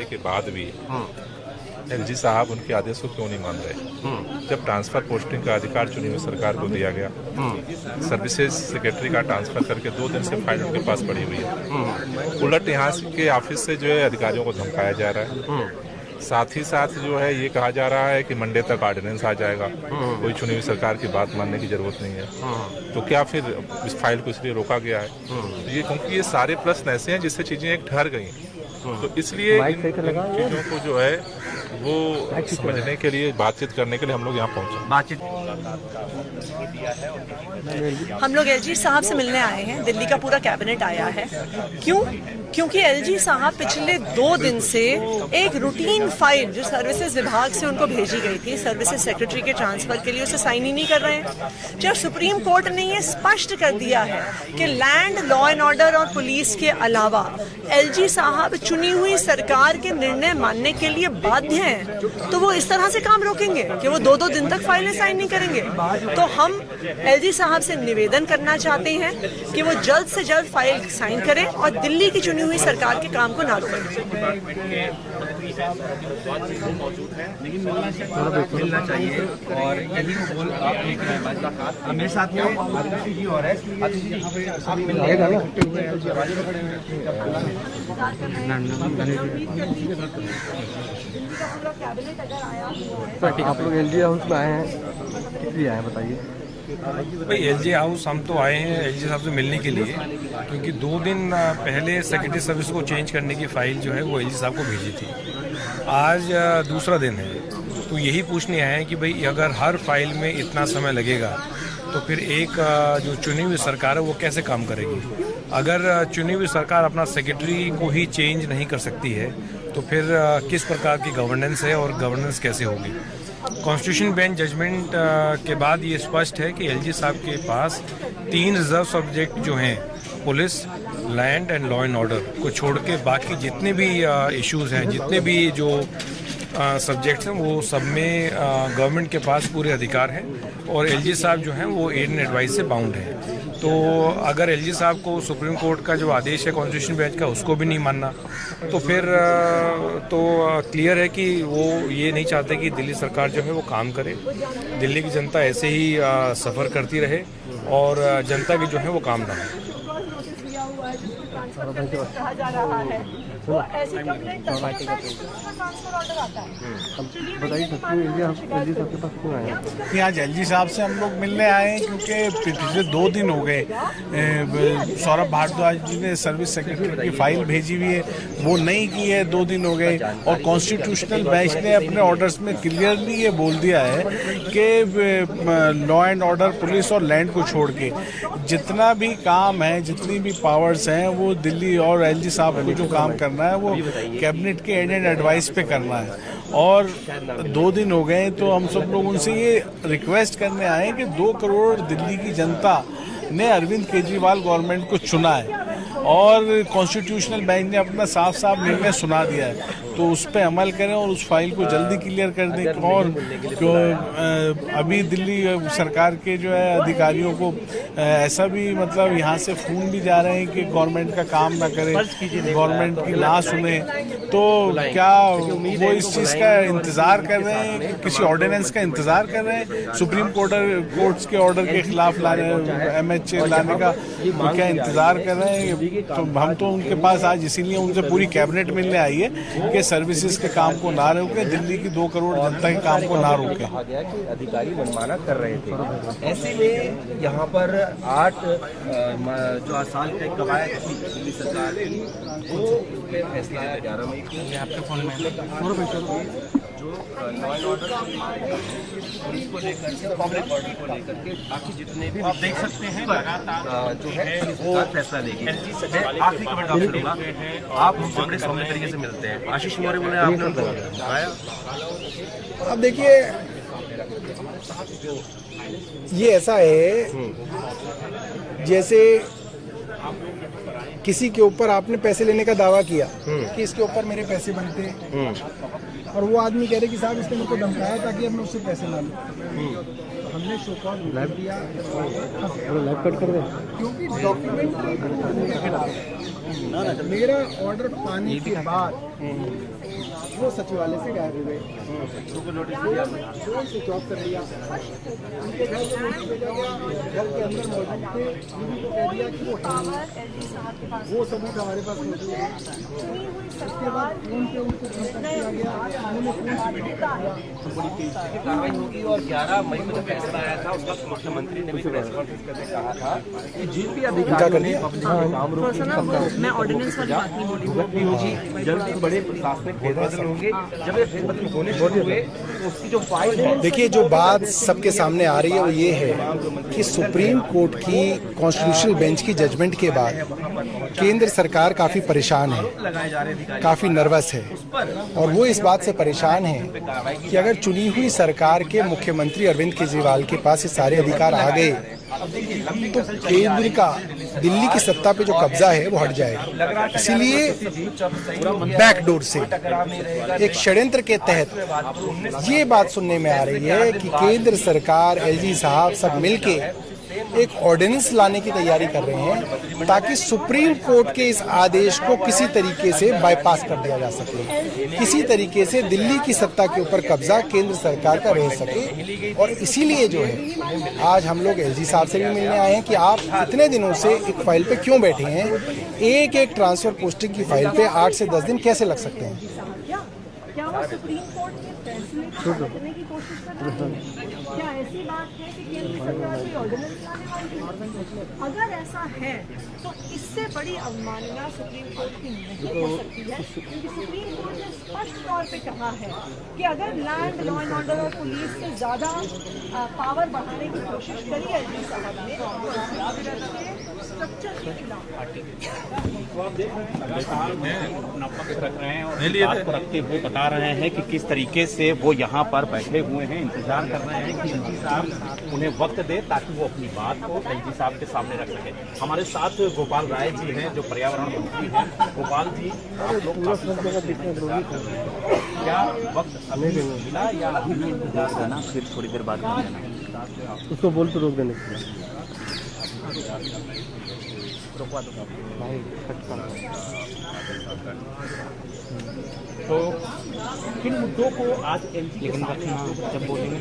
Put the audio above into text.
के बाद भी एलजी साहब उनके आदेश को क्यों नहीं मान रहे? जब ट्रांसफर पोस्टिंग का अधिकार चुनी हुई सरकार को दिया गया, सर्विसेज सेक्रेटरी का ट्रांसफर करके 2 दिन से फाइल उनके पास पड़ी हुई है। उलट यहाँ के ऑफिस से जो है अधिकारियों को धमकाया जा रहा है। साथ ही साथ जो है ये कहा जा रहा है कि मंडे तक ऑर्डिनेंस आ जाएगा, कोई चुनी हुई सरकार की बात मानने की जरूरत नहीं है। तो क्या फिर इस फाइल को इसलिए रोका गया है? तो ये क्योंकि ये सारे प्रश्न ऐसे हैं जिससे चीजें एक ठहर गई हैं, तो इसलिए इन चीजों को जो है वो समझने के लिए, बातचीत करने के लिए हम लोग यहाँ पहुँचे। हम लोग एलजी साहब से मिलने आए हैं। दिल्ली का पूरा कैबिनेट आया है। क्यों? क्योंकि एलजी साहब पिछले 2 दिन से एक रूटीन फाइल जो सर्विसेज विभाग से उनको भेजी गई थी सर्विसेज सेक्रेटरी के ट्रांसफर के लिए, उसे साइन ही नहीं कर रहे हैं। जब सुप्रीम कोर्ट ने ये स्पष्ट कर दिया है कि लैंड, लॉ एंड ऑर्डर और पुलिस के अलावा एलजी साहब चुनी हुई सरकार के निर्णय मानने के लिए बाध्य हैं, तो वो इस तरह से काम रोकेंगे कि वो 2-2 दिन तक फाइलें साइन नहीं करेंगे। तो हम एलजी साहब से निवेदन करना चाहते हैं कि वो जल्द से जल्द फाइल साइन करें और दिल्ली की चुनी हुई सरकार के काम को ना रोकें। मिलना चाहिए और यही बोल आप मेरे साथ में और है आप लोग एलजी हाउस में आए हैं, किस लिए आए बताइए? भाई एलजी हाउस हम तो आए हैं एलजी साहब से मिलने के लिए, क्योंकि 2 दिन पहले सेक्रेटरी सर्विस को चेंज करने की फाइल जो है वो एलजी साहब को भेजी थी। आज दूसरा दिन है, तो यही पूछने आए हैं कि भाई अगर हर फाइल में इतना समय लगेगा तो फिर एक जो चुनी हुई सरकार है वो कैसे काम करेगी? अगर चुनी हुई सरकार अपना सेक्रेटरी को ही चेंज नहीं कर सकती है तो फिर किस प्रकार की गवर्नेंस है और गवर्नेंस कैसे होगी? कॉन्स्टिट्यूशन बेंच जजमेंट के बाद ये स्पष्ट है कि एलजी साहब के पास 3 रिजर्व सब्जेक्ट जो हैं, police, land and law and order को छोड़ के बाकी जितने भी इश्यूज हैं, जितने भी जो सब्जेक्ट्स हैं, वो सब में गवर्नमेंट के पास पूरे अधिकार हैं और एलजी साहब जो हैं वो एड एंड एडवाइस से बाउंड हैं। तो अगर एलजी साहब को सुप्रीम कोर्ट का जो आदेश है कॉन्स्टिट्यूशन बेंच का उसको भी नहीं मानना, तो फिर तो क्लियर है कि वो ये नहीं चाहते कि दिल्ली सरकार जो है वो काम करे। दिल्ली की जनता ऐसे ही सफ़र करती रहे और जनता की जो है वो काम ना हो। कहा जा रहा है तो ऐसी कंप्लेंट कि आज एलजी साहब से हम लोग मिलने आए हैं क्योंकि पिछले 2 दिन हो गए सौरभ भारद्वाज जी ने सर्विस सेक्रेटरी की फाइल भेजी हुई है, वो नहीं की है। 2 दिन हो गए और कॉन्स्टिट्यूशनल बेंच ने अपने ऑर्डर्स में क्लियरली ये बोल दिया है कि लॉ एंड ऑर्डर, पुलिस और लैंड को छोड़ के जितना भी काम है, जितनी भी पावर्स हैं, वो दिल्ली और एलजी साहब को जो काम करना है वो कैबिनेट के एड एंड एडवाइस पे करना है। और 2 दिन हो गए तो हम सब लोग उनसे ये रिक्वेस्ट करने आए हैं कि 2 करोड़ दिल्ली की जनता ने अरविंद केजरीवाल गवर्नमेंट को चुना है और कॉन्स्टिट्यूशनल बेंच ने अपना साफ साफ निर्णय सुना दिया है, तो उस पर अमल करें और उस फाइल को जल्दी क्लियर कर दें। और जो अभी दिल्ली सरकार के जो है अधिकारियों को ऐसा भी मतलब यहाँ से फोन भी जा रहे हैं कि गवर्नमेंट का काम ना करें, गवर्नमेंट की ना सुने, तो क्या वो इस चीज़ का इंतज़ार कर रहे हैं कि किसी ऑर्डिनेंस का इंतज़ार कर रहे हैं? सुप्रीम कोर्ट्स के ऑर्डर के खिलाफ MHA लाने का वो क्या इंतज़ार कर रहे हैं? तो हम तो उनके पास आज इसीलिए उनसे पूरी कैबिनेट मिलने आई है कि सर्विसेज के काम को ना रोके, दिल्ली की 2 करोड़ जनता के काम को ना रोके। कहा गया कि अधिकारी मनमाना कर रहे थे। ऐसे में यहाँ पर 8 जो साल तक कवायद थी दिल्ली सरकार की, वो फैसला आया 11 मई को। आपके फोन में जो लॉ एंड ऑर्डर पुलिस को लेकर के, पब्लिक ऑर्डर को लेकर के बाकी जितने भी देख सकते हैं जो है वो फैसला लेगी। आखिरी कमेंट आपसे लूंगा, आप हमसे बड़े सौम्य तरीके से मिलते हैं। आशीष मौर्य बोले आपने उनको आया। अब देखिए ये ऐसा है जैसे किसी के ऊपर आपने पैसे लेने का दावा किया कि इसके ऊपर मेरे पैसे बनते हैं और वो आदमी कह रहे कि साहब इसने मेरे को धमकाया ताकि अब मैं उससे पैसे ना लूं, तो हमने शो कॉज लाइव दिया, लाइव कट कर दे क्योंकि डॉक्यूमेंट्री मेरा ऑर्डर पाने के बाद वो सचिवालय से गायब हो गए, फोन स्विच ऑफ कर लिया। उनके घर में नोटिस भेजा गया, घर के अंदर मौजूद थे, बीवी को कह दिया कि वो हटाएं। वो सबूत हमारे पास मौजूद है। उसके बाद फोन पे उनको कांटेक्ट किया गया, उन्होंने फोन से बड़ी तेजी से कार्रवाई होगी। और 11 मई को जब फैसला आया था, उस वक्त मुख्यमंत्री ने भी प्रेस कॉन्फ्रेंस करके कहा था कि जिन भी अधिकारियों ने पब्लिक के काम रोके, मैं ऑर्डिनेंस वाली बात नहीं बोली भुगत भी होगी। जल्द ही बड़े प्रशासनिक फेरबदल होंगे। जब ये फेरबदल होने शुरू हुए तो उसकी जो फाइल है, देखिए, जो बात सबके सामने आ रही है वो ये है कि सुप्रीम कोर्ट की कॉन्स्टिट्यूशनल बेंच की जजमेंट के बाद केंद्र सरकार काफ़ी परेशान है, लगाए जा रहे अधिकारी काफ़ी नर्वस है, और वो इस बात से परेशान है कि अगर चुनी हुई सरकार के मुख्यमंत्री अरविंद केजरीवाल के पास ये सारे अधिकार आ गए तो केंद्र का दिल्ली की सत्ता पे जो कब्जा है वो हट जाएगा। इसीलिए बैकडोर से एक षड्यंत्र के तहत ये बात सुनने में आ रही है कि केंद्र सरकार, एलजी साहब सब मिलके एक ऑर्डिनेंस लाने की तैयारी कर रहे हैं ताकि सुप्रीम कोर्ट के इस आदेश को किसी तरीके से बाईपास कर दिया जा सके, किसी तरीके से दिल्ली की सत्ता के ऊपर कब्जा केंद्र सरकार का रह सके। और इसीलिए जो है आज हम लोग एलजी साहब से भी मिलने आए हैं कि आप इतने दिनों से एक फाइल पे क्यों बैठे हैं, एक एक ट्रांसफर पोस्टिंग की फाइल पे 8 से 10 दिन कैसे लग सकते हैं। क्या वो सुप्रीम कोर्ट के फैसले को बदलने की कोशिश कर रहे हैं? क्या ऐसी बात है कि केंद्र सरकार कोई ऑर्डिनेंस लाने वाली है? अगर ऐसा है तो इससे बड़ी अवमानना सुप्रीम कोर्ट की नहीं हो सकती है, क्योंकि सुप्रीम कोर्ट ने स्पष्ट तौर पे कहा है कि अगर लैंड, लॉ एंड ऑर्डर और पुलिस से ज्यादा पावर बढ़ाने की कोशिश करी एलजी साहब ने तो स्ट्रक्चर के खिलाफ अपना पक्ष रख रहे हैं और इस बात को रखते हुए बता रहे हैं कि किस तरीके से वो यहाँ पर बैठे हुए हैं, इंतजार कर रहे हैं कि एलजी साहब उन्हें वक्त दे ताकि वो अपनी बात को एलजी साहब के सामने रख सके। हमारे साथ गोपाल राय जी हैं जो पर्यावरण मंत्री हैं। गोपाल जी, आप लोग क्या वक्त अभी मिला या अभी भी इंतजार करना, फिर थोड़ी देर बाद उसको बोल तो रोक देने के लिए तो किन मुद्दों को आज एलजी के सामने जब बोलेंगे